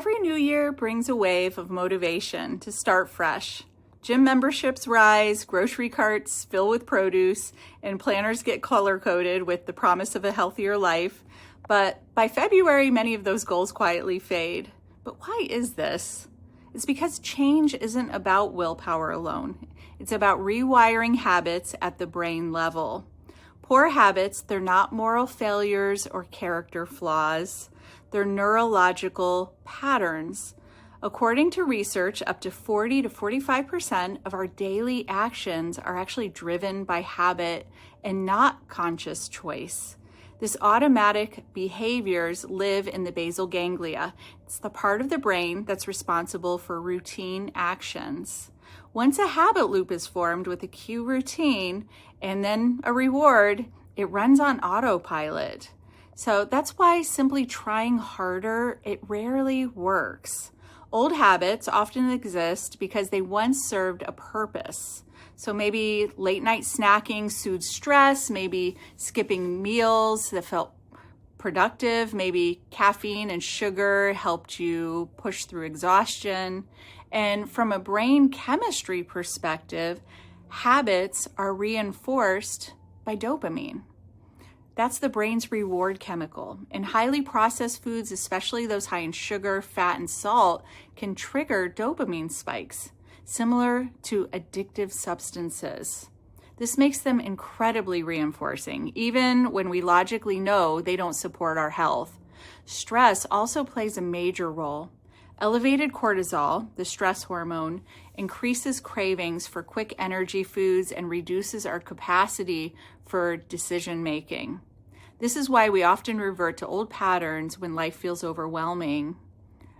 Every new year brings a wave of motivation to start fresh. Gym memberships rise, grocery carts fill with produce, and planners get color-coded with the promise of a healthier life. But by February, many of those goals quietly fade. But why is this? It's because change isn't about willpower alone. It's about rewiring habits at the brain level. Poor habits, they're not moral failures or character flaws. They're neurological patterns. According to research, up to 40 to 45% of our daily actions are actually driven by habit and not conscious choice. This automatic behaviors live in the basal ganglia. It's the part of the brain that's responsible for routine actions. Once a habit loop is formed with a cue routine and then a reward, it runs on autopilot. So that's why simply trying harder, it rarely works. Old habits often exist because they once served a purpose. So maybe late night snacking soothed stress, maybe skipping meals that felt productive, maybe caffeine and sugar helped you push through exhaustion. And from a brain chemistry perspective, habits are reinforced by dopamine. That's the brain's reward chemical. And highly processed foods, especially those high in sugar, fat, and salt, can trigger dopamine spikes, similar to addictive substances. This makes them incredibly reinforcing, even when we logically know they don't support our health. Stress also plays a major role. Elevated cortisol, the stress hormone, increases cravings for quick energy foods and reduces our capacity for decision making. This is why we often revert to old patterns when life feels overwhelming.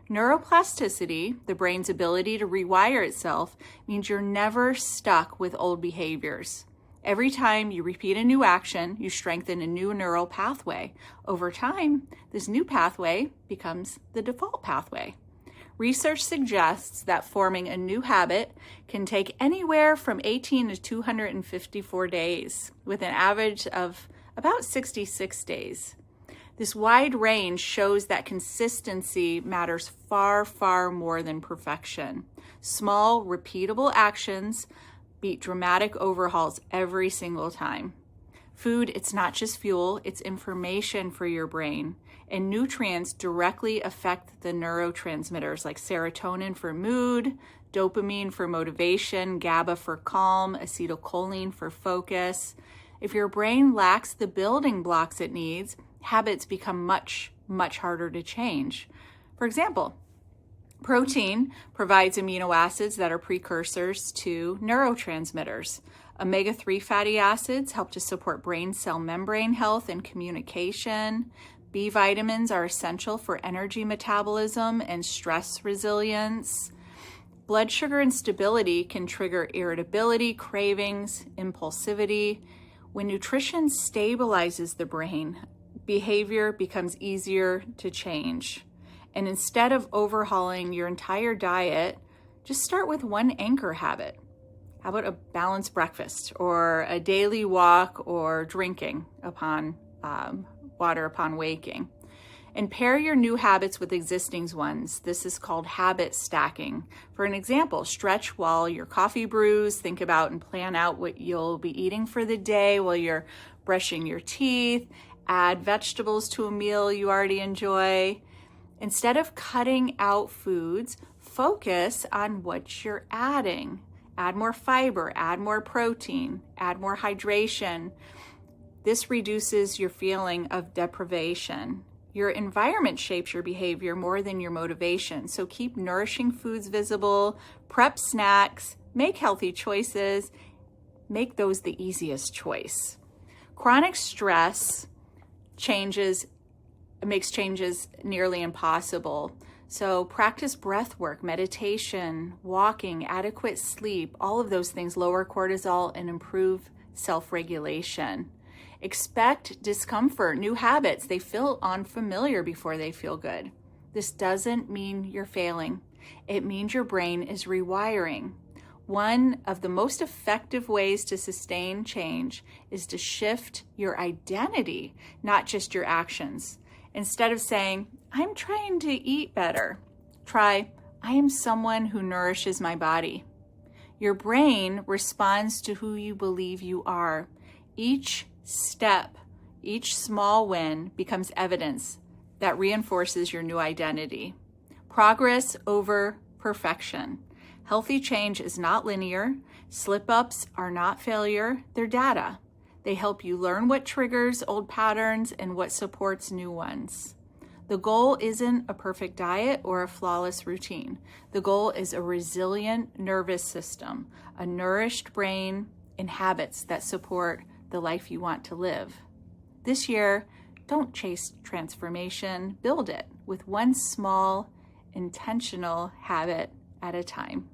Neuroplasticity, the brain's ability to rewire itself, means you're never stuck with old behaviors. Every time you repeat a new action, you strengthen a new neural pathway. Over time, this new pathway becomes the default pathway. Research suggests that forming a new habit can take anywhere from 18 to 254 days, with an average of about 66 days. This wide range shows that consistency matters far, far more than perfection. Small, repeatable actions beat dramatic overhauls every single time. Food, it's not just fuel, it's information for your brain. And nutrients directly affect the neurotransmitters like serotonin for mood, dopamine for motivation, GABA for calm, acetylcholine for focus. If your brain lacks the building blocks it needs, habits become much, much harder to change. For example, protein provides amino acids that are precursors to neurotransmitters. Omega-3 fatty acids help to support brain cell membrane health and communication. B vitamins are essential for energy metabolism and stress resilience. Blood sugar instability can trigger irritability, cravings, impulsivity. When nutrition stabilizes the brain, behavior becomes easier to change. And instead of overhauling your entire diet, just start with one anchor habit. How about a balanced breakfast or a daily walk or drinking water upon waking? And pair your new habits with existing ones. This is called habit stacking. For an example, stretch while your coffee brews. Think about and plan out what you'll be eating for the day while you're brushing your teeth. Add vegetables to a meal you already enjoy. Instead of cutting out foods, focus on what you're adding. Add more fiber, add more protein, add more hydration. This reduces your feeling of deprivation. Your environment shapes your behavior more than your motivation. So keep nourishing foods visible, prep snacks, make healthy choices, make those the easiest choice. Chronic stress makes changes nearly impossible. So practice breath work, meditation, walking, adequate sleep, all of those things lower cortisol and improve self-regulation. Expect discomfort, new habits. They feel unfamiliar before they feel good. This doesn't mean you're failing. It means your brain is rewiring. One of the most effective ways to sustain change is to shift your identity, not just your actions. Instead of saying, I'm trying to eat better, Try, I am someone who nourishes my body. Your brain responds to who you believe you are. Each step, each small win becomes evidence that reinforces your new identity. Progress over perfection. Healthy change is not linear. Slip-ups are not failure, they're data. They help you learn what triggers old patterns and what supports new ones. The goal isn't a perfect diet or a flawless routine. The goal is a resilient nervous system, a nourished brain, and habits that support the life you want to live. This year, don't chase transformation, build it with one small, intentional habit at a time.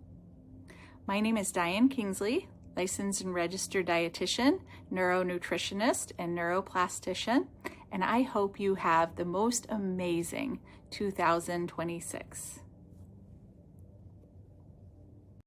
My name is Diane Kingsley, licensed and registered dietitian, neuronutritionist, and neuroplastician, and I hope you have the most amazing 2026.